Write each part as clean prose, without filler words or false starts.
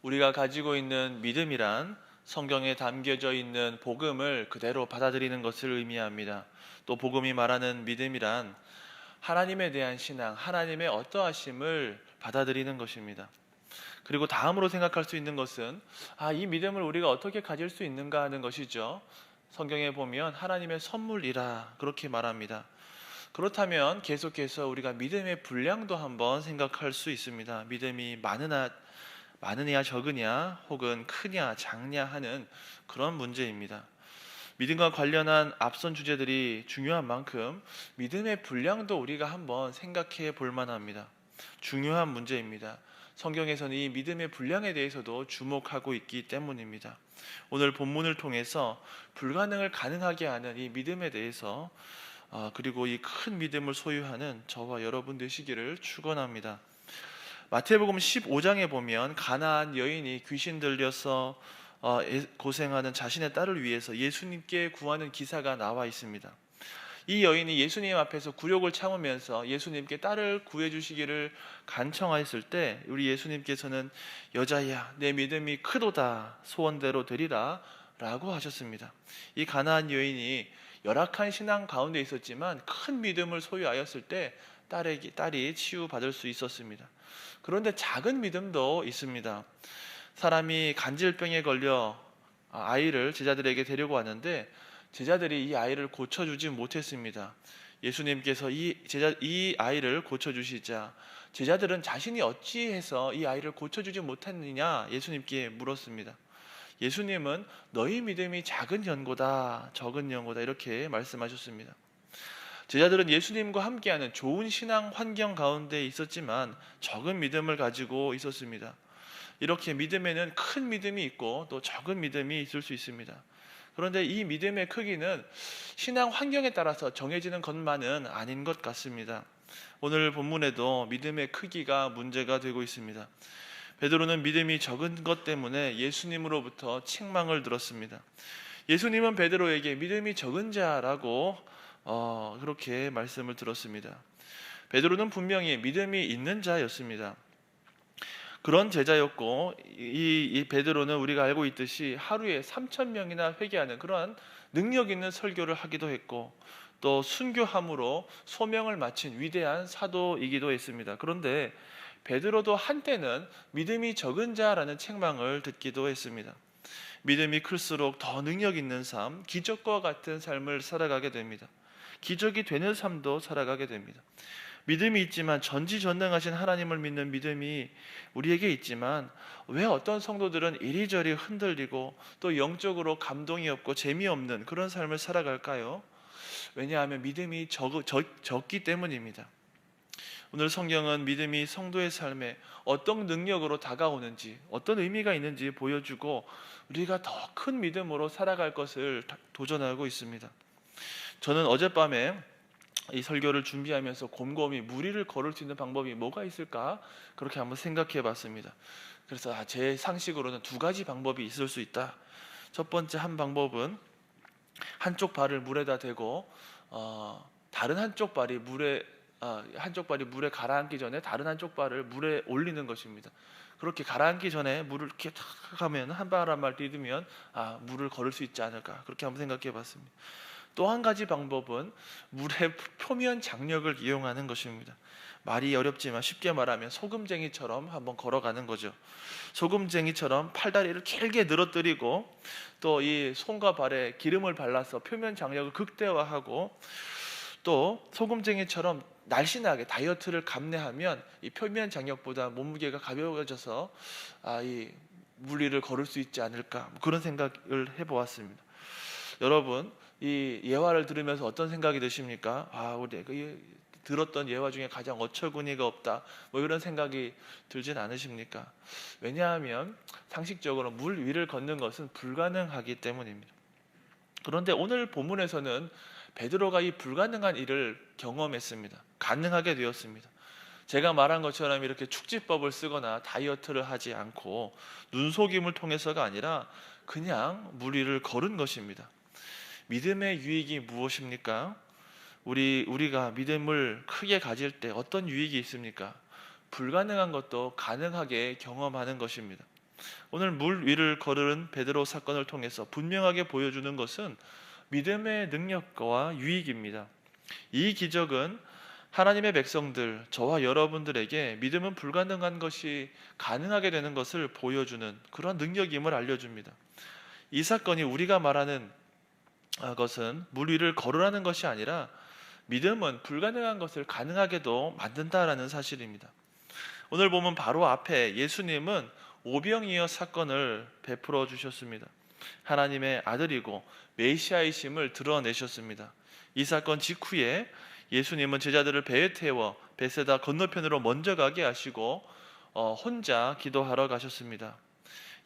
우리가 가지고 있는 믿음이란 성경에 담겨져 있는 복음을 그대로 받아들이는 것을 의미합니다. 또 복음이 말하는 믿음이란 하나님에 대한 신앙, 하나님의 어떠하심을 받아들이는 것입니다. 그리고 다음으로 생각할 수 있는 것은 이 믿음을 우리가 어떻게 가질 수 있는가 하는 것이죠. 성경에 보면 하나님의 선물이라 그렇게 말합니다. 그렇다면 계속해서 우리가 믿음의 분량도 한번 생각할 수 있습니다. 믿음이 많으냐 적으냐 혹은 크냐 작냐 하는 그런 문제입니다. 믿음과 관련한 앞선 주제들이 중요한 만큼 믿음의 분량도 우리가 한번 생각해 볼 만합니다. 중요한 문제입니다. 성경에서는 이 믿음의 분량에 대해서도 주목하고 있기 때문입니다. 오늘 본문을 통해서 불가능을 가능하게 하는 이 믿음에 대해서 그리고 이 큰 믿음을 소유하는 저와 여러분 되시기를 축원합니다. 마태복음 15장에 보면 가나안 여인이 귀신 들려서 고생하는 자신의 딸을 위해서 예수님께 구하는 기사가 나와 있습니다. 이 여인이 예수님 앞에서 굴욕을 참으면서 예수님께 딸을 구해주시기를 간청하였을 때 우리 예수님께서는 여자야 내 믿음이 크도다 소원대로 되리라 라고 하셨습니다. 이 가나안 여인이 열악한 신앙 가운데 있었지만 큰 믿음을 소유하였을 때 딸이 치유받을 수 있었습니다. 그런데 작은 믿음도 있습니다. 사람이 간질병에 걸려 아이를 제자들에게 데리고 왔는데 제자들이 이 아이를 고쳐주지 못했습니다. 예수님께서 이 아이를 고쳐주시자 제자들은 자신이 어찌해서 이 아이를 고쳐주지 못했느냐 예수님께 물었습니다. 예수님은 너희 믿음이 작은 연고다 적은 연고다 이렇게 말씀하셨습니다. 제자들은 예수님과 함께하는 좋은 신앙 환경 가운데 있었지만 적은 믿음을 가지고 있었습니다. 이렇게 믿음에는 큰 믿음이 있고 또 적은 믿음이 있을 수 있습니다. 그런데 이 믿음의 크기는 신앙 환경에 따라서 정해지는 것만은 아닌 것 같습니다. 오늘 본문에도 믿음의 크기가 문제가 되고 있습니다. 베드로는 믿음이 적은 것 때문에 예수님으로부터 책망을 들었습니다. 예수님은 베드로에게 믿음이 적은 자라고 그렇게 말씀을 들었습니다. 베드로는 분명히 믿음이 있는 자였습니다. 그런 제자였고 이 베드로는 우리가 알고 있듯이 하루에 3,000명이나 회개하는 그러한 능력 있는 설교를 하기도 했고 또 순교함으로 소명을 마친 위대한 사도이기도 했습니다. 그런데 베드로도 한때는 믿음이 적은 자라는 책망을 듣기도 했습니다. 믿음이 클수록 더 능력 있는 삶, 기적과 같은 삶을 살아가게 됩니다. 기적이 되는 삶도 살아가게 됩니다. 믿음이 있지만 전지전능하신 하나님을 믿는 믿음이 우리에게 있지만 왜 어떤 성도들은 이리저리 흔들리고 또 영적으로 감동이 없고 재미없는 그런 삶을 살아갈까요? 왜냐하면 믿음이 적기 때문입니다. 오늘 성경은 믿음이 성도의 삶에 어떤 능력으로 다가오는지 어떤 의미가 있는지 보여주고 우리가 더 큰 믿음으로 살아갈 것을 도전하고 있습니다. 저는 어젯밤에 이 설교를 준비하면서 곰곰이 무리를 걸을 수 있는 방법이 뭐가 있을까 그렇게 한번 생각해 봤습니다. 그래서 제 상식으로는 두 가지 방법이 있을 수 있다. 첫 번째 한 방법은 한쪽 발을 물에다 대고 다른 한쪽 발이 물에 가라앉기 전에 다른 한쪽 발을 물에 올리는 것입니다. 그렇게 가라앉기 전에 물을 이렇게 탁 하면 한 발 한 발 디디면 물을 걸을 수 있지 않을까 그렇게 한번 생각해 봤습니다. 또 한 가지 방법은 물의 표면 장력을 이용하는 것입니다. 말이 어렵지만 쉽게 말하면 소금쟁이처럼 한번 걸어가는 거죠. 소금쟁이처럼 팔다리를 길게 늘어뜨리고 또 이 손과 발에 기름을 발라서 표면 장력을 극대화하고 또 소금쟁이처럼 날씬하게 다이어트를 감내하면 이 표면 장력보다 몸무게가 가벼워져서 이 물리를 걸을 수 있지 않을까 그런 생각을 해보았습니다. 여러분 이 예화를 들으면서 어떤 생각이 드십니까? 우리 들었던 예화 중에 가장 어처구니가 없다 뭐 이런 생각이 들진 않으십니까? 왜냐하면 상식적으로 물 위를 걷는 것은 불가능하기 때문입니다. 그런데 오늘 본문에서는 베드로가 이 불가능한 일을 경험했습니다. 가능하게 되었습니다. 제가 말한 것처럼 이렇게 축지법을 쓰거나 다이어트를 하지 않고 눈속임을 통해서가 아니라 그냥 물 위를 걸은 것입니다. 믿음의 유익이 무엇입니까? 우리가 믿음을 크게 가질 때 어떤 유익이 있습니까? 불가능한 것도 가능하게 경험하는 것입니다. 오늘 물 위를 걸은 베드로 사건을 통해서 분명하게 보여주는 것은 믿음의 능력과 유익입니다. 이 기적은 하나님의 백성들, 저와 여러분들에게 믿음은 불가능한 것이 가능하게 되는 것을 보여주는 그런 능력임을 알려줍니다. 이 사건이 우리가 말하는 것은 물 위를 걸으라는 것이 아니라 믿음은 불가능한 것을 가능하게도 만든다라는 사실입니다. 오늘 보면 바로 앞에 예수님은 오병이어 사건을 베풀어 주셨습니다. 하나님의 아들이고 메시아이심을 드러내셨습니다. 이 사건 직후에 예수님은 제자들을 배에 태워 베세다 건너편으로 먼저 가게 하시고 혼자 기도하러 가셨습니다.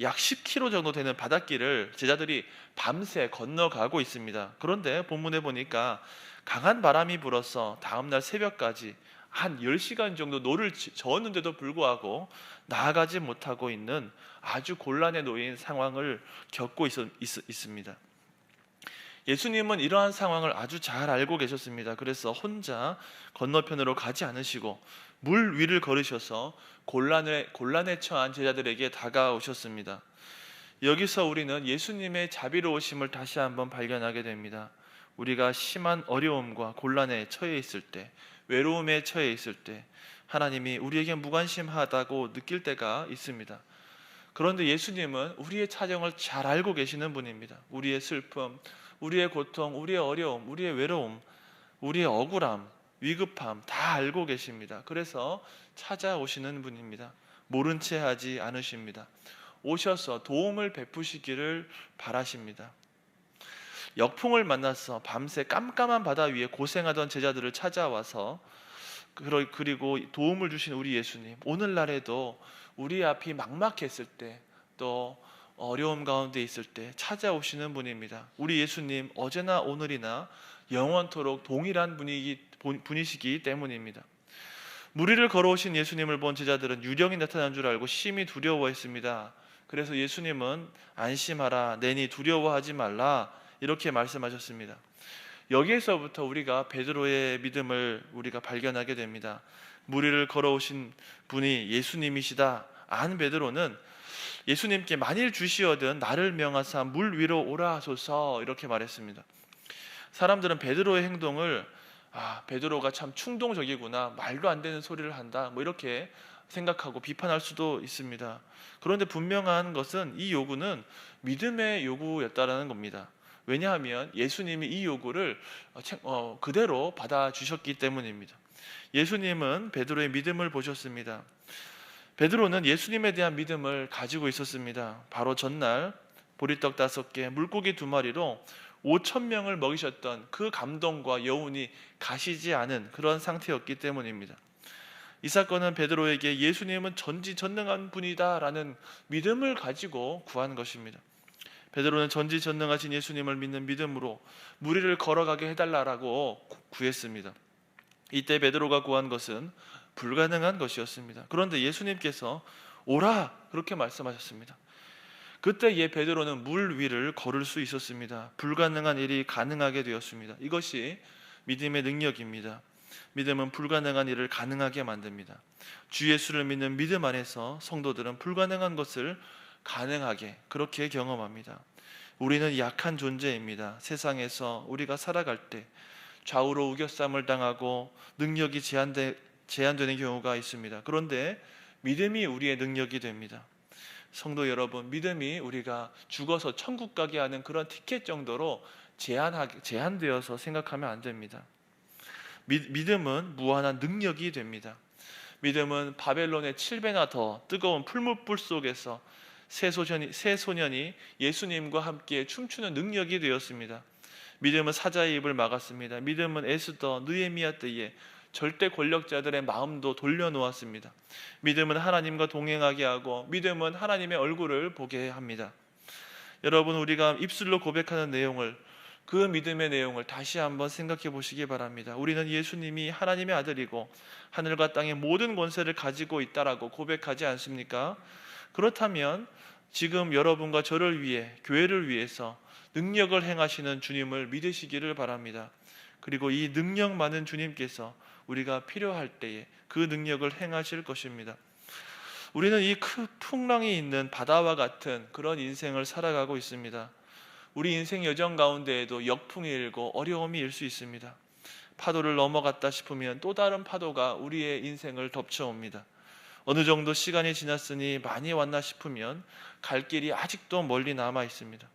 약 10km 정도 되는 바닷길을 제자들이 밤새 건너가고 있습니다. 그런데 본문에 보니까 강한 바람이 불어서 다음날 새벽까지 한 10시간 정도 노를 저었는데도 불구하고 나아가지 못하고 있는 아주 곤란에 놓인 상황을 겪고 있습니다. 예수님은 이러한 상황을 아주 잘 알고 계셨습니다. 그래서 혼자 건너편으로 가지 않으시고 물 위를 걸으셔서 곤란에 처한 제자들에게 다가오셨습니다. 여기서 우리는 예수님의 자비로우심을 다시 한번 발견하게 됩니다. 우리가 심한 어려움과 곤란에 처해 있을 때, 외로움에 처해 있을 때 하나님이 우리에게 무관심하다고 느낄 때가 있습니다. 그런데 예수님은 우리의 사정을 잘 알고 계시는 분입니다. 우리의 슬픔, 우리의 고통, 우리의 어려움, 우리의 외로움, 우리의 억울함, 위급함 다 알고 계십니다. 그래서 찾아오시는 분입니다. 모른 채 하지 않으십니다. 오셔서 도움을 베푸시기를 바라십니다. 역풍을 만나서 밤새 깜깜한 바다 위에 고생하던 제자들을 찾아와서 그리고 도움을 주신 우리 예수님, 오늘날에도 우리 앞이 막막했을 때, 또 어려움 가운데 있을 때 찾아오시는 분입니다. 우리 예수님 어제나 오늘이나 영원토록 동일한 분이시기 때문입니다. 물 위를 걸어오신 예수님을 본 제자들은 유령이 나타난 줄 알고 심히 두려워했습니다. 그래서 예수님은 안심하라, 내니 두려워하지 말라 이렇게 말씀하셨습니다. 여기에서부터 우리가 베드로의 믿음을 우리가 발견하게 됩니다. 물 위를 걸어오신 분이 예수님이시다 안 베드로는 예수님께 만일 주시어든 나를 명하사 물 위로 오라 하소서 이렇게 말했습니다. 사람들은 베드로의 행동을 베드로가 참 충동적이구나, 말도 안 되는 소리를 한다 이렇게 생각하고 비판할 수도 있습니다. 그런데 분명한 것은 이 요구는 믿음의 요구였다라는 겁니다. 왜냐하면 예수님이 이 요구를 그대로 받아주셨기 때문입니다. 예수님은 베드로의 믿음을 보셨습니다. 베드로는 예수님에 대한 믿음을 가지고 있었습니다. 바로 전날 보리떡 5개, 물고기 2마리로 5,000명을 먹이셨던 그 감동과 여운이 가시지 않은 그런 상태였기 때문입니다. 이 사건은 베드로에게 예수님은 전지전능한 분이다라는 믿음을 가지고 구한 것입니다. 베드로는 전지전능하신 예수님을 믿는 믿음으로 물 위를 걸어가게 해달라고 구했습니다. 이때 베드로가 구한 것은 불가능한 것이었습니다. 그런데 예수님께서 오라 그렇게 말씀하셨습니다. 그때 베드로는 물 위를 걸을 수 있었습니다. 불가능한 일이 가능하게 되었습니다. 이것이 믿음의 능력입니다. 믿음은 불가능한 일을 가능하게 만듭니다. 주 예수를 믿는 믿음 안에서 성도들은 불가능한 것을 가능하게 그렇게 경험합니다. 우리는 약한 존재입니다. 세상에서 우리가 살아갈 때 좌우로 우겨쌈을 당하고 능력이 제한되는 경우가 있습니다. 그런데 믿음이 우리의 능력이 됩니다. 성도 여러분, 믿음이 우리가 죽어서 천국 가게 하는 그런 티켓 정도로 제한되어서 생각하면 안 됩니다. 믿음은 무한한 능력이 됩니다. 믿음은 바벨론의 7배나 더 뜨거운 풀무불 속에서 새 소년이 예수님과 함께 춤추는 능력이 되었습니다. 믿음은 사자의 입을 막았습니다. 믿음은 에스더, 느헤미야 때에 절대 권력자들의 마음도 돌려놓았습니다. 믿음은 하나님과 동행하게 하고 믿음은 하나님의 얼굴을 보게 합니다. 여러분, 우리가 입술로 고백하는 내용을, 그 믿음의 내용을 다시 한번 생각해 보시기 바랍니다. 우리는 예수님이 하나님의 아들이고 하늘과 땅의 모든 권세를 가지고 있다라고 고백하지 않습니까? 그렇다면 지금 여러분과 저를 위해, 교회를 위해서 능력을 행하시는 주님을 믿으시기를 바랍니다. 그리고 이 능력 많은 주님께서 우리가 필요할 때에 그 능력을 행하실 것입니다. 우리는 이 큰 풍랑이 있는 바다와 같은 그런 인생을 살아가고 있습니다. 우리 인생 여정 가운데에도 역풍이 일고 어려움이 일 수 있습니다. 파도를 넘어갔다 싶으면 또 다른 파도가 우리의 인생을 덮쳐옵니다. 어느 정도 시간이 지났으니 많이 왔나 싶으면 갈 길이 아직도 멀리 남아 있습니다.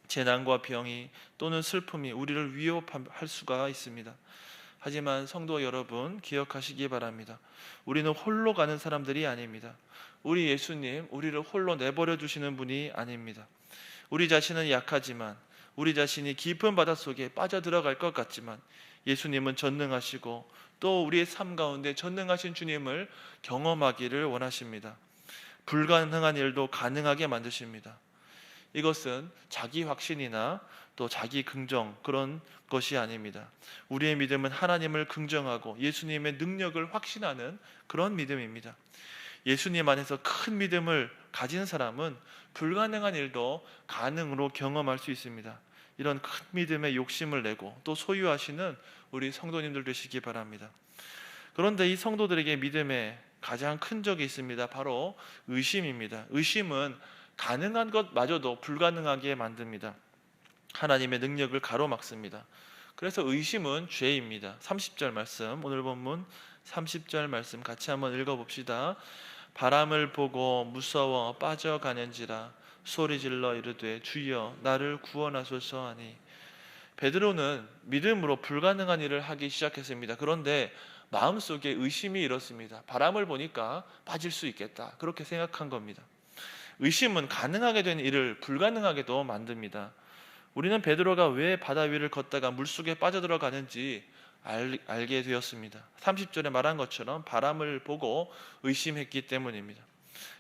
재난과 병이 또는 슬픔이 우리를 위협할 수가 있습니다. 하지만 성도 여러분, 기억하시기 바랍니다. 우리는 홀로 가는 사람들이 아닙니다. 우리 예수님, 우리를 홀로 내버려 두시는 분이 아닙니다. 우리 자신은 약하지만, 우리 자신이 깊은 바닷속에 빠져들어갈 것 같지만 예수님은 전능하시고 또 우리의 삶 가운데 전능하신 주님을 경험하기를 원하십니다. 불가능한 일도 가능하게 만드십니다. 이것은 자기 확신이나 또 자기 긍정, 그런 것이 아닙니다. 우리의 믿음은 하나님을 긍정하고 예수님의 능력을 확신하는 그런 믿음입니다. 예수님 안에서 큰 믿음을 가진 사람은 불가능한 일도 가능으로 경험할 수 있습니다. 이런 큰 믿음에 욕심을 내고 또 소유하시는 우리 성도님들 되시기 바랍니다. 그런데 이 성도들에게 믿음에 가장 큰 적이 있습니다. 바로 의심입니다. 의심은 가능한 것마저도 불가능하게 만듭니다. 하나님의 능력을 가로막습니다. 그래서 의심은 죄입니다. 30절 말씀, 오늘 본문 30절 말씀 같이 한번 읽어봅시다. 바람을 보고 무서워 빠져가는지라 소리질러 이르되 주여 나를 구원하소서 하니, 베드로는 믿음으로 불가능한 일을 하기 시작했습니다. 그런데 마음속에 의심이 일었습니다. 바람을 보니까 빠질 수 있겠다, 그렇게 생각한 겁니다. 의심은 가능하게 된 일을 불가능하게도 만듭니다. 우리는 베드로가 왜 바다 위를 걷다가 물속에 빠져들어가는지 알게 되었습니다. 30절에 말한 것처럼 바람을 보고 의심했기 때문입니다.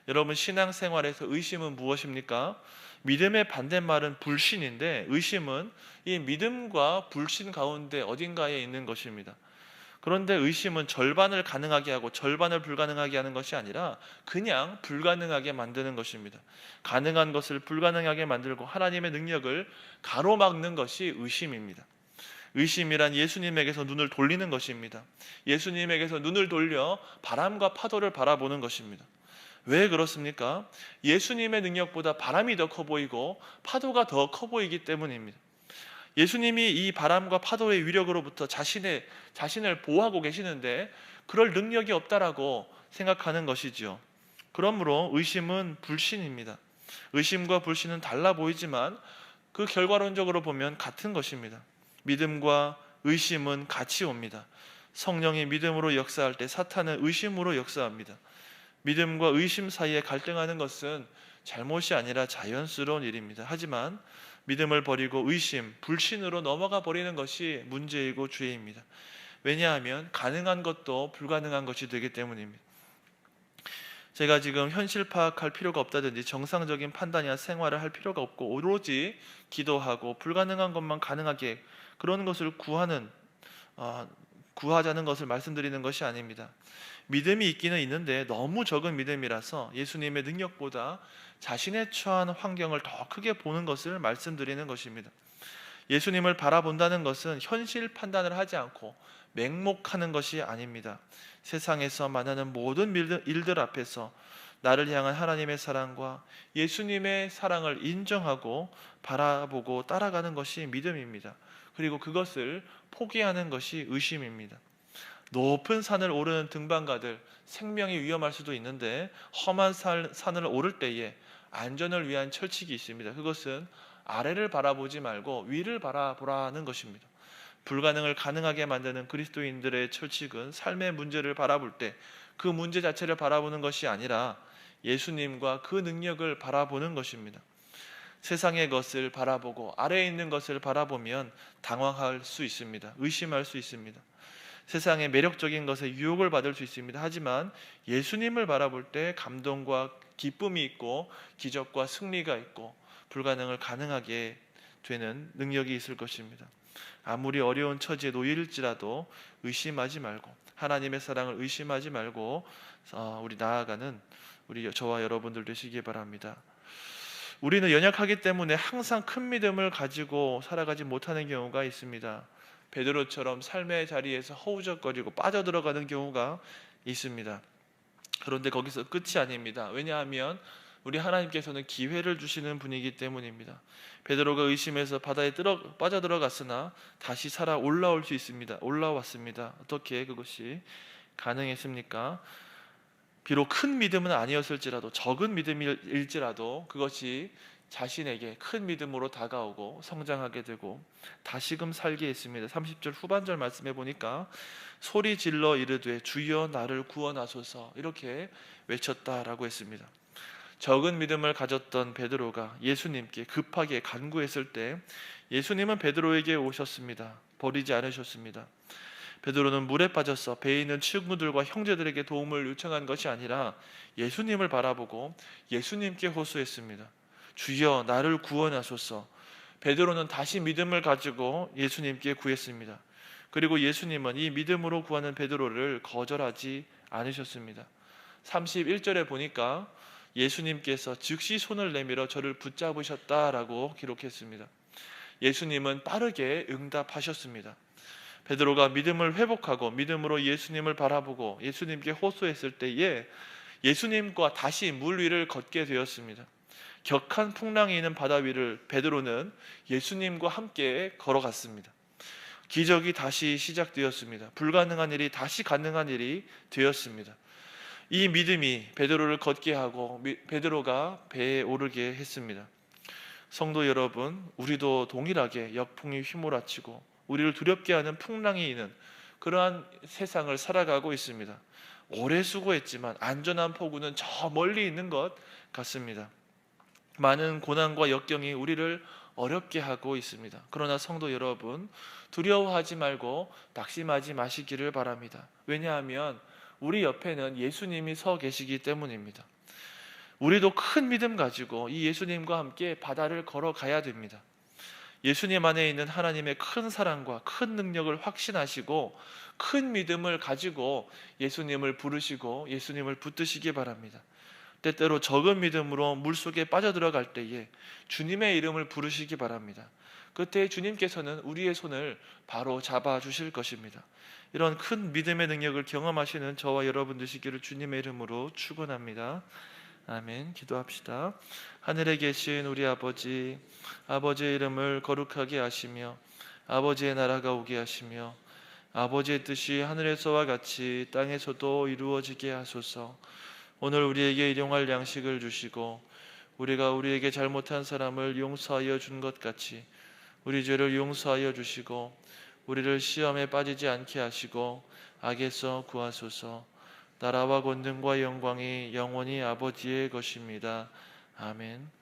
여러분, 신앙생활에서 의심은 무엇입니까? 믿음의 반대말은 불신인데, 의심은 이 믿음과 불신 가운데 어딘가에 있는 것입니다. 그런데 의심은 절반을 가능하게 하고 절반을 불가능하게 하는 것이 아니라 그냥 불가능하게 만드는 것입니다. 가능한 것을 불가능하게 만들고 하나님의 능력을 가로막는 것이 의심입니다. 의심이란 예수님에게서 눈을 돌리는 것입니다. 예수님에게서 눈을 돌려 바람과 파도를 바라보는 것입니다. 왜 그렇습니까? 예수님의 능력보다 바람이 더 커 보이고 파도가 더 커 보이기 때문입니다. 예수님이 이 바람과 파도의 위력으로부터 자신을 보호하고 계시는데 그럴 능력이 없다라고 생각하는 것이지요. 그러므로 의심은 불신입니다. 의심과 불신은 달라 보이지만 그 결과론적으로 보면 같은 것입니다. 믿음과 의심은 같이 옵니다. 성령이 믿음으로 역사할 때 사탄은 의심으로 역사합니다. 믿음과 의심 사이에 갈등하는 것은 잘못이 아니라 자연스러운 일입니다. 하지만 믿음을 버리고 의심, 불신으로 넘어가 버리는 것이 문제이고 죄입니다. 왜냐하면 가능한 것도 불가능한 것이 되기 때문입니다. 제가 지금 현실 파악할 필요가 없다든지 정상적인 판단이나 생활을 할 필요가 없고 오로지 기도하고 불가능한 것만 가능하게 그런 것을 구하자는 것을 말씀드리는 것이 아닙니다. 믿음이 있기는 있는데 너무 적은 믿음이라서 예수님의 능력보다 자신의 처한 환경을 더 크게 보는 것을 말씀드리는 것입니다. 예수님을 바라본다는 것은 현실 판단을 하지 않고 맹목하는 것이 아닙니다. 세상에서 만나는 모든 일들 앞에서 나를 향한 하나님의 사랑과 예수님의 사랑을 인정하고 바라보고 따라가는 것이 믿음입니다. 그리고 그것을 포기하는 것이 의심입니다. 높은 산을 오르는 등반가들, 생명이 위험할 수도 있는데 험한 산을 오를 때에 안전을 위한 철칙이 있습니다. 그것은 아래를 바라보지 말고 위를 바라보라는 것입니다. 불가능을 가능하게 만드는 그리스도인들의 철칙은 삶의 문제를 바라볼 때 그 문제 자체를 바라보는 것이 아니라 예수님과 그 능력을 바라보는 것입니다. 세상의 것을 바라보고 아래에 있는 것을 바라보면 당황할 수 있습니다. 의심할 수 있습니다. 세상의 매력적인 것에 유혹을 받을 수 있습니다. 하지만 예수님을 바라볼 때 감동과 기쁨이 있고 기적과 승리가 있고 불가능을 가능하게 되는 능력이 있을 것입니다. 아무리 어려운 처지에 놓일지라도 의심하지 말고 하나님의 사랑을 의심하지 말고 우리 나아가는 저와 여러분들 되시기 바랍니다. 우리는 연약하기 때문에 항상 큰 믿음을 가지고 살아가지 못하는 경우가 있습니다. 베드로처럼 삶의 자리에서 허우적거리고 빠져들어가는 경우가 있습니다. 그런데 거기서 끝이 아닙니다. 왜냐하면 우리 하나님께서는 기회를 주시는 분이기 때문입니다. 베드로가 의심해서 바다에 빠져들어갔으나 다시 살아 올라올 수 있습니다. 올라왔습니다. 어떻게 그것이 가능했습니까? 비록 큰 믿음은 아니었을지라도, 적은 믿음일지라도 그것이 자신에게 큰 믿음으로 다가오고 성장하게 되고 다시금 살게 했습니다. 30절 후반절 말씀해 보니까 소리 질러 이르되 주여 나를 구원하소서 이렇게 외쳤다라고 했습니다. 적은 믿음을 가졌던 베드로가 예수님께 급하게 간구했을 때 예수님은 베드로에게 오셨습니다. 버리지 않으셨습니다. 베드로는 물에 빠져서 배에 있는 친구들과 형제들에게 도움을 요청한 것이 아니라 예수님을 바라보고 예수님께 호소했습니다. 주여 나를 구원하소서. 베드로는 다시 믿음을 가지고 예수님께 구했습니다. 그리고 예수님은 이 믿음으로 구하는 베드로를 거절하지 않으셨습니다. 31절에 보니까 예수님께서 즉시 손을 내밀어 저를 붙잡으셨다라고 기록했습니다. 예수님은 빠르게 응답하셨습니다. 베드로가 믿음을 회복하고 믿음으로 예수님을 바라보고 예수님께 호소했을 때에 예수님과 다시 물 위를 걷게 되었습니다. 격한 풍랑이 있는 바다 위를 베드로는 예수님과 함께 걸어갔습니다. 기적이 다시 시작되었습니다. 불가능한 일이 다시 가능한 일이 되었습니다. 이 믿음이 베드로를 걷게 하고 베드로가 배에 오르게 했습니다. 성도 여러분, 우리도 동일하게 역풍이 휘몰아치고 우리를 두렵게 하는 풍랑이 있는 그러한 세상을 살아가고 있습니다. 오래 수고했지만 안전한 포구는 저 멀리 있는 것 같습니다. 많은 고난과 역경이 우리를 어렵게 하고 있습니다. 그러나 성도 여러분, 두려워하지 말고 낙심하지 마시기를 바랍니다. 왜냐하면 우리 옆에는 예수님이 서 계시기 때문입니다. 우리도 큰 믿음 가지고 이 예수님과 함께 바다를 걸어가야 됩니다. 예수님 안에 있는 하나님의 큰 사랑과 큰 능력을 확신하시고 큰 믿음을 가지고 예수님을 부르시고 예수님을 붙드시기 바랍니다. 때때로 적은 믿음으로 물속에 빠져들어갈 때에 주님의 이름을 부르시기 바랍니다. 그때 주님께서는 우리의 손을 바로 잡아주실 것입니다. 이런 큰 믿음의 능력을 경험하시는 저와 여러분 되시기를 주님의 이름으로 축원합니다. 아멘. 기도합시다. 하늘에 계신 우리 아버지, 아버지의 이름을 거룩하게 하시며 아버지의 나라가 오게 하시며 아버지의 뜻이 하늘에서와 같이 땅에서도 이루어지게 하소서. 오늘 우리에게 일용할 양식을 주시고 우리가 우리에게 잘못한 사람을 용서하여 준 것 같이 우리 죄를 용서하여 주시고 우리를 시험에 빠지지 않게 하시고 악에서 구하소서. 나라와 권능과 영광이 영원히 아버지의 것입니다. 아멘.